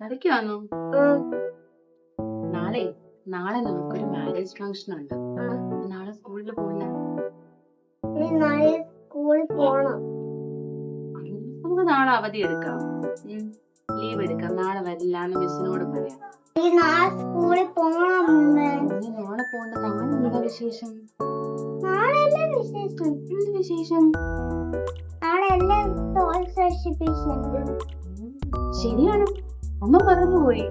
കളിക്കുവാന്നോ? നാളെ നാളെ നമുക്കൊരു മാരേജ് ഫംഗ്ഷൻ ഉണ്ട്. നാളെ സ്കൂളിൽ പോകണ്ട. നാളെ സ്കൂളിൽ പോണം. നമുക്ക് നാളെ അവധി എടുക്കാം. ലീവ് എടുക്കാം. നാളെ വരില്ലാന്ന് മിസ്സിനോട് പറയാം. നാളെ സ്കൂളിൽ പോണം. നാളെ പോണ്ട. നാളെ എന്താ വിശേഷം? നാളെ വിശേഷം. എന്ത് വിശേഷം? നാളെ ടോയ്സ് എക്സിബിഷൻ. ശരിയാണ്, അമ്മ മറന്നുപോയി.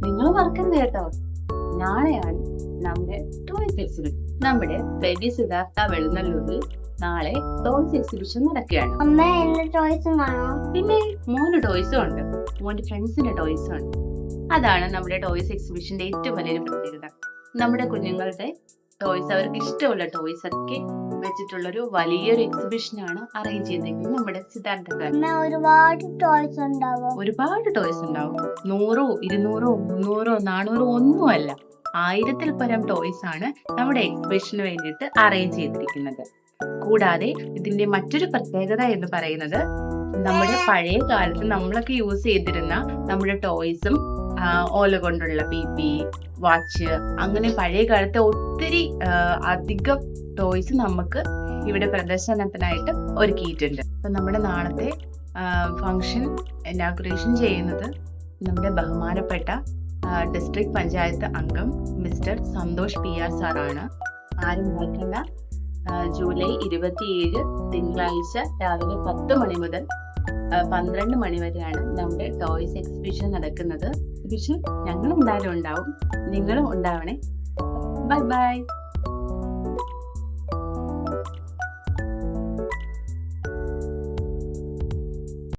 നിങ്ങൾ മറക്കരുത് കേട്ടോ. നാളെയാണ് നമ്മുടെ ടോയ്സ് എക്സിബിഷൻ. നമ്മുടെ ബേബി സിദ്ധാർത്ഥ വെളുന്നല്ലൂരിൽ നാളെ ടോയ്സ് എക്സിബിഷൻ നടക്കുകയാണ്. അമ്മ എന്റെ ടോയ്സും കാണോ? പിന്നെ മോന്റെ ടോയ്സും ഉണ്ട്, മോന്റെ ഫ്രണ്ട്സിന്റെ ടോയ്സും ഉണ്ട്. അതാണ് നമ്മുടെ ടോയ്സ് എക്സിബിഷന്റെ ഏറ്റവും വലിയൊരു പ്രത്യേകത. നമ്മുടെ കുഞ്ഞുങ്ങളുടെ ടോയ്സ്, അവർക്ക് ഇഷ്ടമുള്ള ടോയ്സ് ഒക്കെ വെച്ചിട്ടുള്ള ഒരു വലിയൊരു എക്സിബിഷൻ ആണ് അറേഞ്ച് ചെയ്തിരിക്കുന്നത് നമ്മുടെ സിദ്ധാർത്ഥ. ഒരുപാട് ടോയ്സ് ഉണ്ടാവും. ഒരുപാട് ടോയ്സ് ഉണ്ടാവും. 100, 200, 300, 400 ഒന്നുമല്ല, 1000-ൽ പരം ടോയ്സ് ആണ് നമ്മുടെ എക്സിബിഷന് വേണ്ടിയിട്ട് അറേഞ്ച് ചെയ്തിരിക്കുന്നത്. കൂടാതെ ഇതിന്റെ മറ്റൊരു പ്രത്യേകത എന്ന് പറയുന്നത്, നമ്മുടെ പഴയ കാലത്ത് നമ്മളൊക്കെ യൂസ് ചെയ്തിരുന്ന നമ്മുടെ ടോയ്സും ഓല കൊണ്ടുള്ള ബേബി വാച്ച്, അങ്ങനെ പഴയ കാലത്തെ ഒത്തിരി അധികം ടോയ്സ് നമുക്ക് ഇവിടെ പ്രദർശനത്തിനായിട്ട് ഒരുക്കിയിട്ടുണ്ട്. അപ്പൊ നമ്മുടെ നാളത്തെ ഫംഗ്ഷൻ ഇനാഗുറേഷൻ ചെയ്യുന്നത് നമ്മുടെ ബഹുമാനപ്പെട്ട ഡിസ്ട്രിക്ട് പഞ്ചായത്ത് അംഗം മിസ്റ്റർ സന്തോഷ് PR സാറാണ്. ആരും മറക്കണ്ട, ജൂലൈ 27 തിങ്കളാഴ്ച രാവിലെ 10 മണി മുതൽ 12 മണി വരെയാണ് നമ്മുടെ ടോയ്സ് എക്സിബിഷൻ നടക്കുന്നത്. എക്സിബിഷൻ ഞങ്ങൾ എന്തായാലും ഉണ്ടാവും, നിങ്ങളും ഉണ്ടാവണേ. Bye bye.